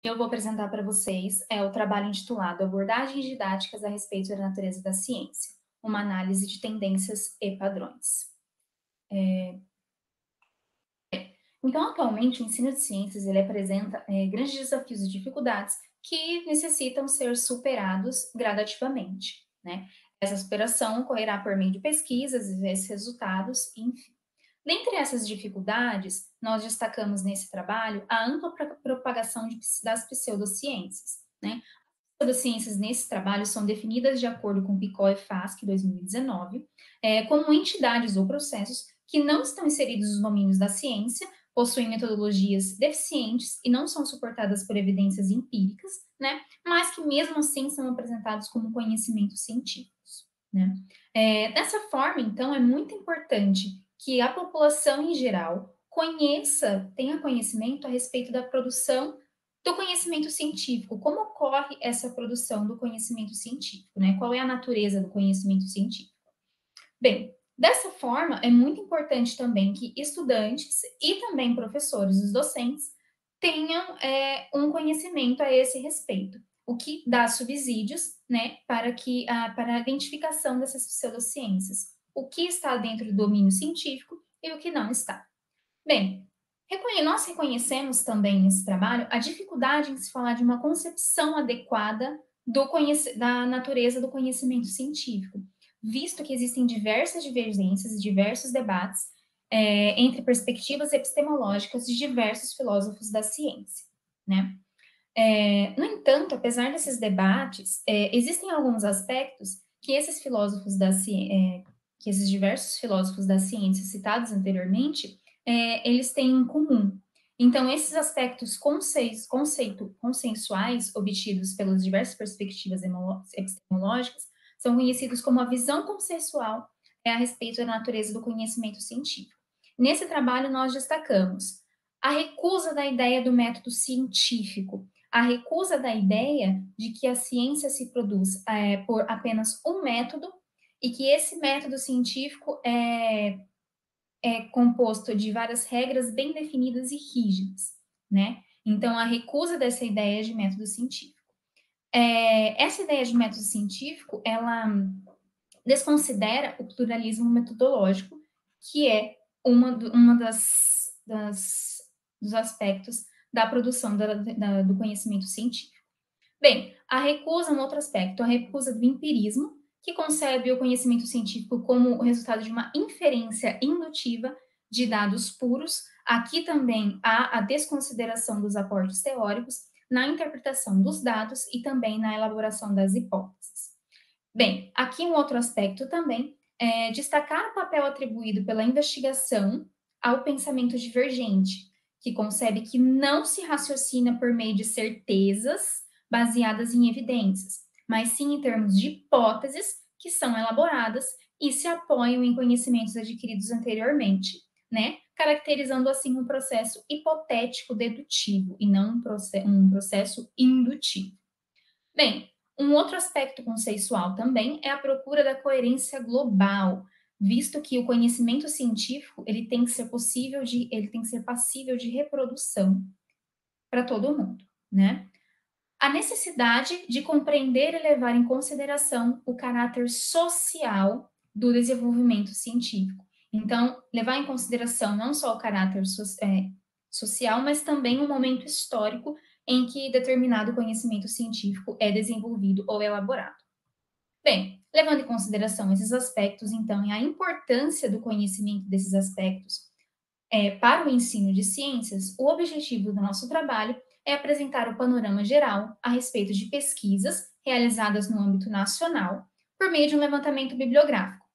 Eu vou apresentar para vocês o trabalho intitulado Abordagens Didáticas a respeito da natureza da ciência, uma análise de tendências e padrões. Então, atualmente, o ensino de ciências ele apresenta grandes desafios e dificuldades que necessitam ser superados gradativamente, né? Essa superação ocorrerá por meio de pesquisas, esses resultados, enfim. Dentre essas dificuldades, nós destacamos nesse trabalho a ampla propagação das pseudociências, né? As pseudociências nesse trabalho são definidas de acordo com Picot e Fasque, 2019, como entidades ou processos que não estão inseridos nos domínios da ciência, possuem metodologias deficientes e não são suportadas por evidências empíricas, né? Mas que mesmo assim são apresentados como conhecimentos científicos, né? Dessa forma, então, é muito importante que a população em geral tenha conhecimento a respeito da produção do conhecimento científico, como ocorre essa produção do conhecimento científico, né? Qual é a natureza do conhecimento científico? Bem, dessa forma, é muito importante também que estudantes e também professores, os docentes, tenham um conhecimento a esse respeito, o que dá subsídios, né, para a identificação dessas pseudociências, o que está dentro do domínio científico e o que não está. Bem, nós reconhecemos também nesse trabalho a dificuldade em se falar de uma concepção adequada da natureza do conhecimento científico, visto que existem diversas divergências e diversos debates entre perspectivas epistemológicas de diversos filósofos da ciência, né? No entanto, apesar desses debates, existem alguns aspectos que que esses diversos filósofos da ciência citados anteriormente, eles têm em comum. Então, esses aspectos consensuais obtidos pelas diversas perspectivas epistemológicas são conhecidos como a visão consensual a respeito da natureza do conhecimento científico. Nesse trabalho, nós destacamos a recusa da ideia do método científico, a recusa da ideia de que a ciência se produz por apenas um método e que esse método científico é composto de várias regras bem definidas e rígidas, né? Então, a recusa dessa ideia de método científico. Essa ideia de método científico, ela desconsidera o pluralismo metodológico, que é uma dos aspectos da produção do conhecimento científico. Bem, um outro aspecto, a recusa do empirismo, que concebe o conhecimento científico como o resultado de uma inferência indutiva de dados puros. Aqui também há a desconsideração dos aportes teóricos na interpretação dos dados e também na elaboração das hipóteses. Bem, aqui um outro aspecto também é destacar o papel atribuído pela investigação ao pensamento divergente, que concebe que não se raciocina por meio de certezas baseadas em evidências, mas sim em termos de hipóteses que são elaboradas e se apoiam em conhecimentos adquiridos anteriormente, né? Caracterizando assim um processo hipotético dedutivo e não um processo indutivo. Bem, um outro aspecto conceitual também é a procura da coerência global, visto que o conhecimento científico ele tem que ser passível de reprodução para todo mundo, né? A necessidade de compreender e levar em consideração o caráter social do desenvolvimento científico. Então, levar em consideração não só o caráter social, mas também o momento histórico em que determinado conhecimento científico é desenvolvido ou elaborado. Bem, levando em consideração esses aspectos, então, e a importância do conhecimento desses aspectos para o ensino de ciências, o objetivo do nosso trabalho é apresentar o panorama geral a respeito de pesquisas realizadas no âmbito nacional por meio de um levantamento bibliográfico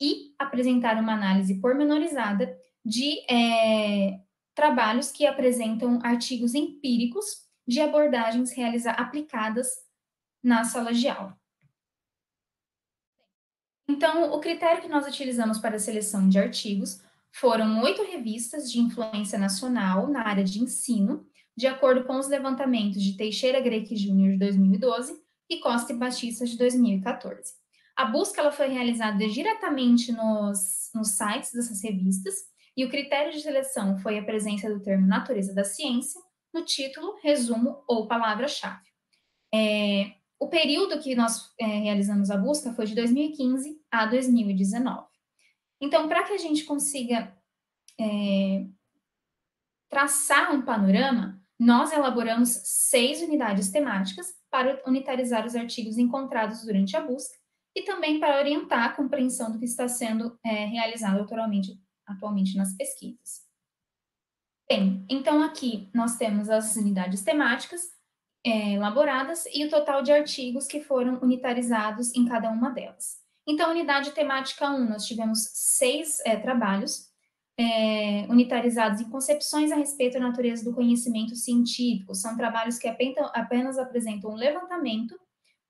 e apresentar uma análise pormenorizada de trabalhos que apresentam artigos empíricos de abordagens aplicadas na sala de aula. Então, o critério que nós utilizamos para a seleção de artigos foram 8 revistas de influência nacional na área de ensino, de acordo com os levantamentos de Teixeira Greco Júnior de 2012 e Costa e Batista de 2014. A busca ela foi realizada diretamente nos sites dessas revistas e o critério de seleção foi a presença do termo natureza da ciência, no título, resumo ou palavra-chave. O período que nós realizamos a busca foi de 2015 a 2019. Então, para que a gente consiga traçar um panorama, nós elaboramos 6 unidades temáticas para unitarizar os artigos encontrados durante a busca e também para orientar a compreensão do que está sendo realizado atualmente nas pesquisas. Bem, então aqui nós temos as unidades temáticas elaboradas e o total de artigos que foram unitarizados em cada uma delas. Então, unidade temática 1, nós tivemos 6 trabalhos unitarizados em concepções a respeito da natureza do conhecimento científico. São trabalhos que apenas apresentam um levantamento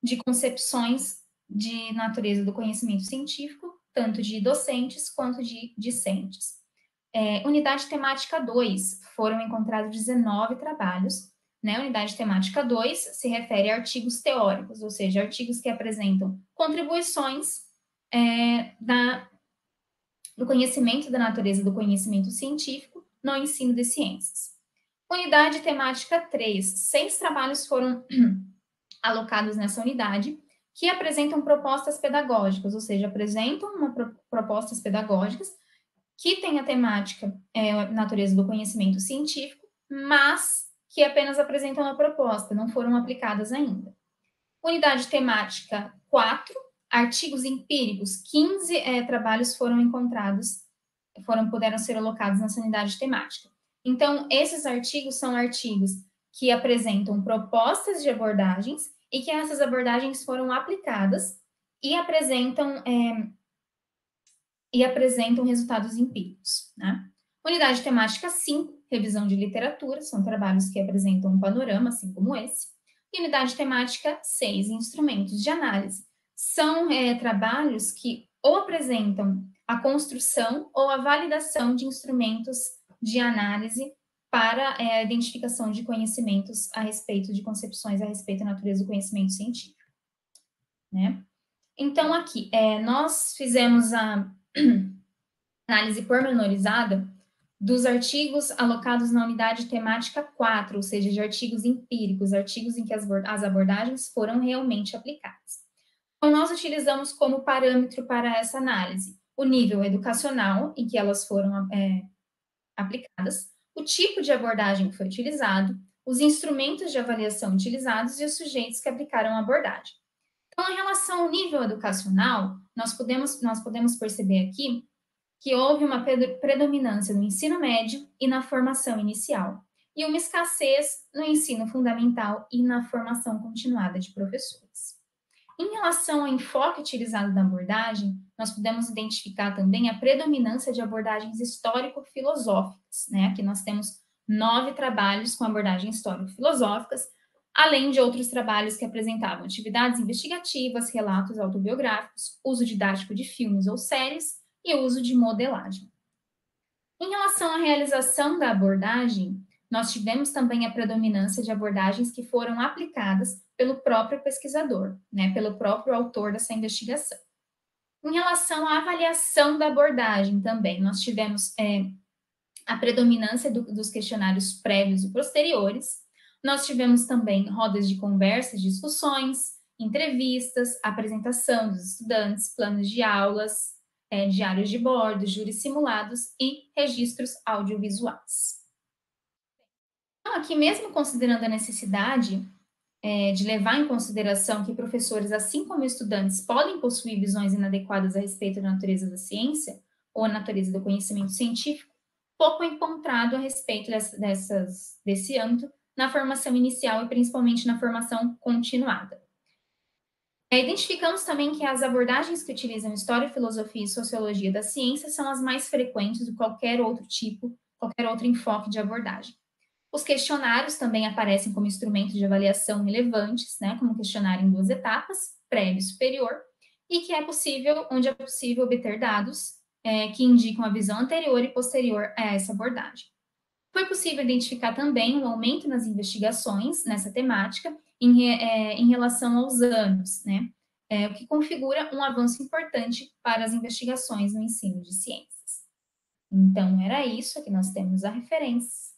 de concepções de natureza do conhecimento científico, tanto de docentes quanto de discentes. Unidade temática 2, foram encontrados 19 trabalhos. Né? Unidade temática 2 se refere a artigos teóricos, ou seja, artigos que apresentam contribuições do conhecimento da natureza do conhecimento científico no ensino de ciências. Unidade temática 3, 6 trabalhos foram alocados nessa unidade, que apresentam propostas pedagógicas, ou seja, apresentam propostas pedagógicas que têm a temática natureza do conhecimento científico, mas que apenas apresentam a proposta, não foram aplicadas ainda. Unidade temática 4, artigos empíricos, 15 trabalhos foram encontrados, puderam ser alocados nessa unidade temática. Então, esses artigos são artigos que apresentam propostas de abordagens e que essas abordagens foram aplicadas e apresentam resultados empíricos. Né? Unidade temática 5, revisão de literatura, são trabalhos que apresentam um panorama, assim como esse. E unidade temática 6, instrumentos de análise. São trabalhos que ou apresentam a construção ou a validação de instrumentos de análise para a identificação de conhecimentos a respeito de concepções a respeito da natureza do conhecimento científico. Né? Então, aqui, nós fizemos a análise pormenorizada dos artigos alocados na unidade temática 4, ou seja, de artigos empíricos, artigos em que as abordagens foram realmente aplicadas. Então, nós utilizamos como parâmetro para essa análise o nível educacional em que elas foram aplicadas, o tipo de abordagem que foi utilizado, os instrumentos de avaliação utilizados e os sujeitos que aplicaram a abordagem. Então, em relação ao nível educacional, nós podemos perceber aqui que houve uma predominância no ensino médio e na formação inicial, e uma escassez no ensino fundamental e na formação continuada de professores. Em relação ao enfoque utilizado da abordagem, nós podemos identificar também a predominância de abordagens histórico-filosóficas, né? Aqui nós temos 9 trabalhos com abordagens histórico-filosóficas, além de outros trabalhos que apresentavam atividades investigativas, relatos autobiográficos, uso didático de filmes ou séries e uso de modelagem. Em relação à realização da abordagem, nós tivemos também a predominância de abordagens que foram aplicadas pelo próprio pesquisador, né, pelo próprio autor dessa investigação. Em relação à avaliação da abordagem também, nós tivemos a predominância dos questionários prévios e posteriores, nós tivemos também rodas de conversas, discussões, entrevistas, apresentação dos estudantes, planos de aulas, diários de bordo, júris simulados e registros audiovisuais. Então, aqui mesmo considerando a necessidade de levar em consideração que professores, assim como estudantes, podem possuir visões inadequadas a respeito da natureza da ciência ou a natureza do conhecimento científico, pouco é encontrado a respeito desse âmbito na formação inicial e principalmente na formação continuada. Identificamos também que as abordagens que utilizam história, filosofia e sociologia da ciência são as mais frequentes de qualquer outro enfoque de abordagem. Os questionários também aparecem como instrumentos de avaliação relevantes, né, como questionário em 2 etapas, prévio e superior, e que onde é possível obter dados que indicam a visão anterior e posterior a essa abordagem. Foi possível identificar também um aumento nas investigações nessa temática em relação aos anos, né, o que configura um avanço importante para as investigações no ensino de ciências. Então, era isso, aqui nós temos a referência.